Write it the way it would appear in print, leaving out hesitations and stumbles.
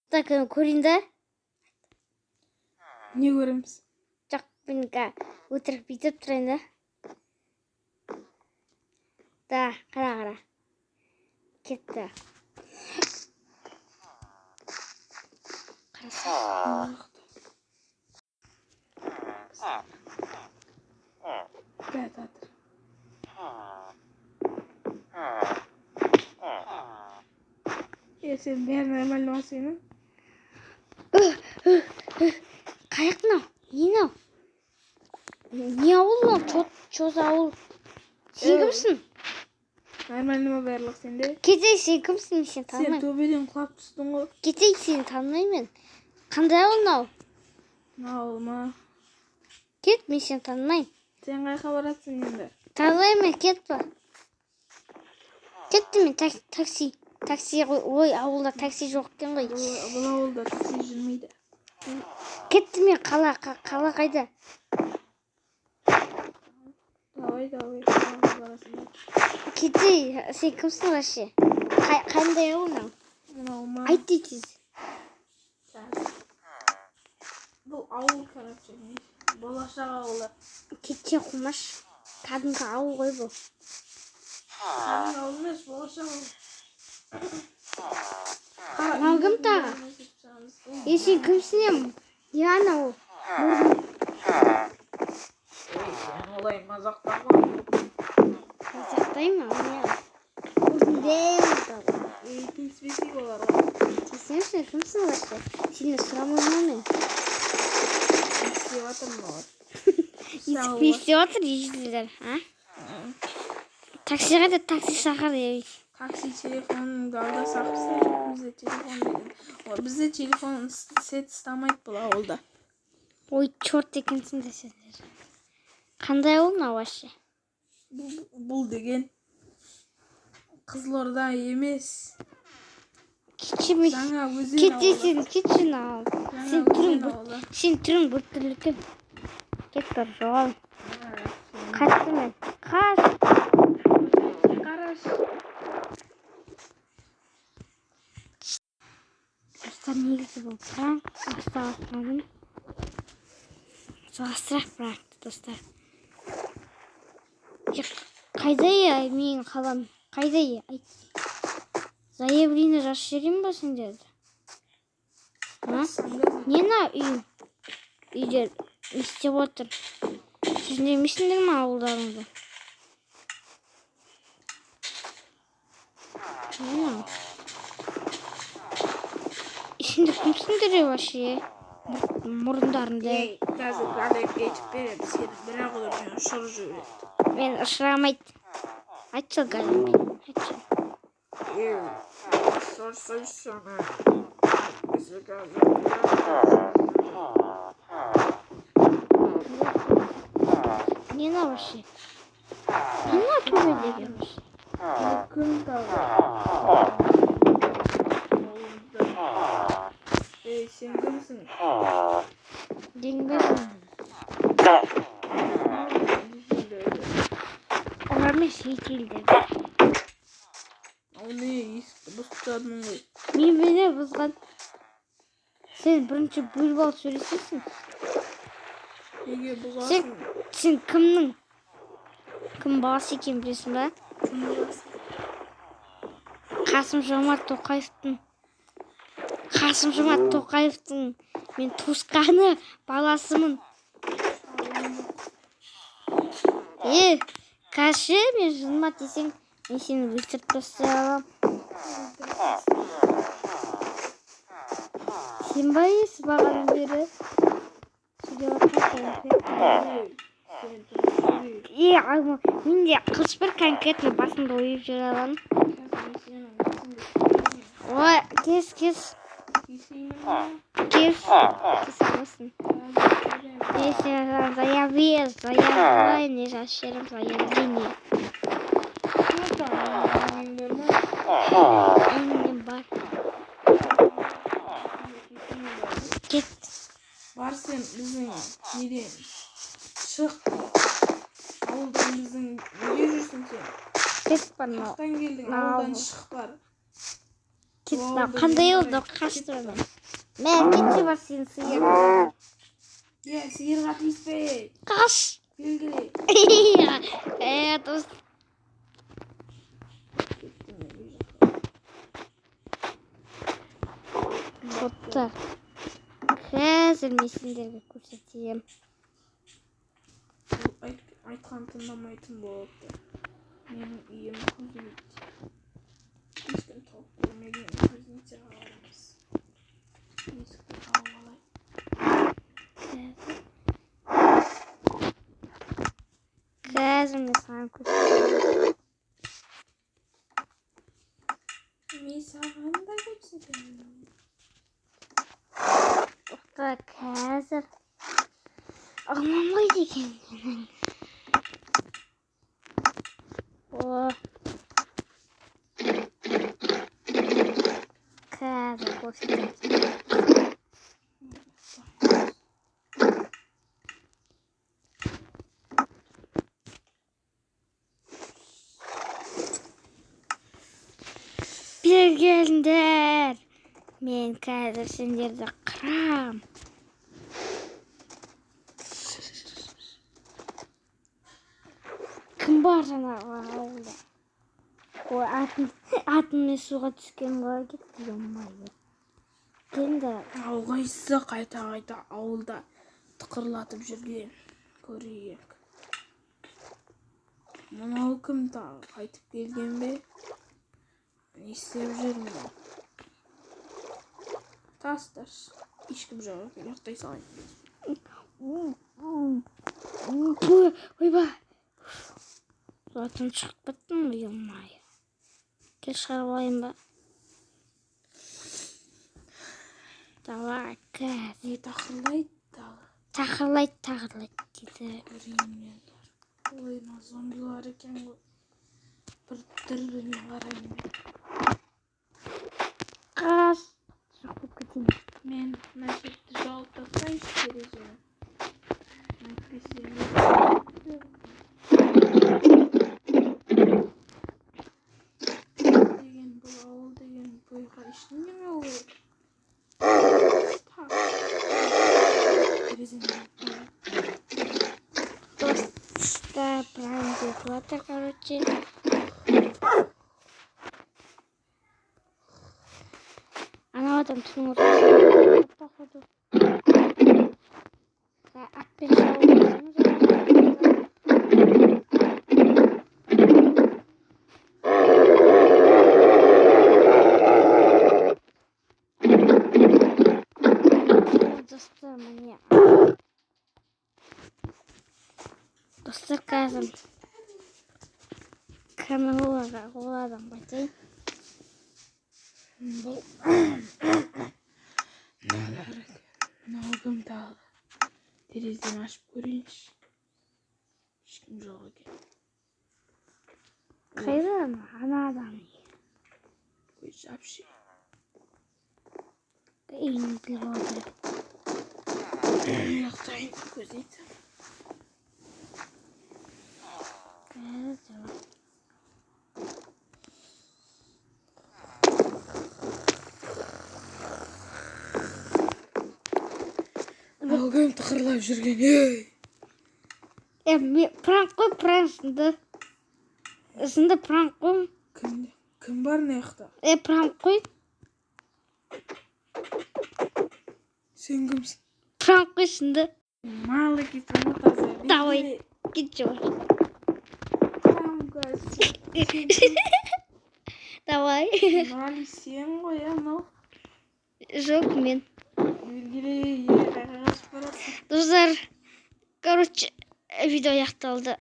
Так көрейін да. Не көреміз? Жоқ, мен өтірік бүйтіп тұрайын да. Да, қара. Кетті. Қараса. Сен бәрі нормально ма сенің? Қаяқ мынау? Не мынау? Не ауыл мынау? Чоз ауыл. Сен кімсің? Нормально ма барлық сенде? Кетейік, сен кімсің? Сен танымаймын. Сен төбеден құлап түстің ғой. Кетейік, сені танымаймын. Қандай ауыл мынау? Ауыл ма? Кет, мен сені танымаймын. Сен қайқа барасың енді? Танымаймын, кетпе. Кетті мен такси. Такси ой, ауылда такси жоқ екен ғой. Бұл ауылда такси жүрмейді. Кетті мен қала қайда? Давай, барасың. Кетей, сен кімсің вообще? Қандай ауыл мынау? Мынау ма? Айт дейсіз. Бұл ауыл, короче, болашақ ауылы. Кетсе қумаш. Кәдімгі ауыл ғой бұл. Кәдімгі ауыл емес, болашақ ауыл. Мынау кім тағы? Сен кімсің? Не анау? Сен олай мазақтама. Мазақтаймын ма? Тиіспесек олар ғой. Сен кімсің вообще? Сені сұрамаймын мен. Тиіспеп жатырмын олар. Тиіспеп жатыр дейсіздер, а? Такси қайда? Такси шақыр. Такси телефоныңды алда сақырса, бізде телефон деген. Бізде телефон сет ұстамайды бұл ауылда. Ой, чорт екенсің де сендер. Қандай ауыл мынау вообще? Бұл деген Қызылорда емес. Кетші Жаңа өзен ауылы. Кетші ауылы. Сен түрің біртүрлі екен. Кет тұр, жоғал. Қашты мен. Қараш. Достар, негізі бұл пранк. Астағасыраным. Жалғастырақ пранкты, достар. Қайда менің қалам? Қайда айт. Заявление жазып жіберейін ба сендерді? Не мына үйің? Үйдер не істеп отыр? Сіз демейсіңдер ме ауылдарыңды? Не мынау? Ішінде кімсіңдер вообще? Мұрындарыңды. Қазір ғалап кетіп береді, сені бірақ олар мен ұшырып жібереді. Мен ұшырамайды. Айтшы ғалап. Айтшы. Сорсайсана. Не на вообще? Не на төбедегі вообще? Күн тағы. Сен кімсің? Денбейсің. Олармен шетелдер. Ол не есікті бұзтадың ғой. Мен бұзған. Сен бірінші бөліп алып сөйлесесің. Неге бұзасың? Сен кімнің? Кім баласы екен білесің ба? Кім баласы? Қасым-Жомарт Тоқаевтың мен туысқаны баласымын. Кәші, мен Жомарт десең, мен сені өлтіріп тастай аламын. Сен ба есі бағадан бері? Мен де қылыш бір конкретно басымды ойып жүре аламын. Ой, кес. Кес аласың. Заявление жазып жіберем, заявление. Әңгімем бар. Кет. Бар сен біздің неден шық. Ауылдан біздің неге жүрсің сен? Кет бар ма? Қақтан келдің, ауылдан шық бар. Кетті. Қандай oldu? Kaçtı ben. Ben кетші бар сен сиыр. Сиырға тиіспей. Қаш. Белгіле. Дос. Топтар. Қазір мен сендерге көрсетейін. Айтқан тыңдамайтын болыпты. Менің үйім көзілді. Ешкім топ көрмеген көзінше қалармыз. Есікті қауып алайын. Қазір мен саған көрсетейін. Мен саған да көрсетемін. Тоқта қазір. Алмамайды екен. Қазір көрсетейін. Bir geldiler. Men қазір сендерді қырам. Кім бар жаңағы ауылда? Ой, атыммен суға түскен ғой кетті, емайы. Енді Қайсы қайта ауылда тықырлатып жүрген көрейік. Мынау кім тағы қайтып келген бе? Не істеп жүр мынау? Тас. Ешкім жоқ екен, ұйықтай салайын. Ойбай. Затым шығып кеттім, емайы. Кел шығарып алайын ба? Давай, кәз. Не тақырлайды тағы? Тақырлайды деді. Көрейін. Ой, мына зомбилар екен ғой. Бір түріне қараймын. Қаш. Жоқ болып кетейін. Мен мәшетті жауып тастайыншы терезені. Әйтпесе деген бұл ауыл деген бойға ештеңе ме ол? Терезені Достар правильно делать, короче. Она в этом тянула. Походу. Опять достар мне. Достар қазір камераларға оладан байтайын. бұл мынау кім тағы? Терезені ашып көрейінші. Ешкім жоқ екен. Қайда ана адам? Ой, жапшы. Үйін біліп отыр. Ұйықтайын көзейді. Қазір. Ал кім тықырлап жүрген, ей! Пранк қой, Сында пранк қой. Кім бар неқта? Пранк қой. Сен кімсің? Пранк қой сында. Малы кетіп таза. Давай, кет жауыр. Давай. Мали сен ғой, анау. Жоқ мен. Белгіле, қағаш барасың. Достар, короче, видео аяқталды.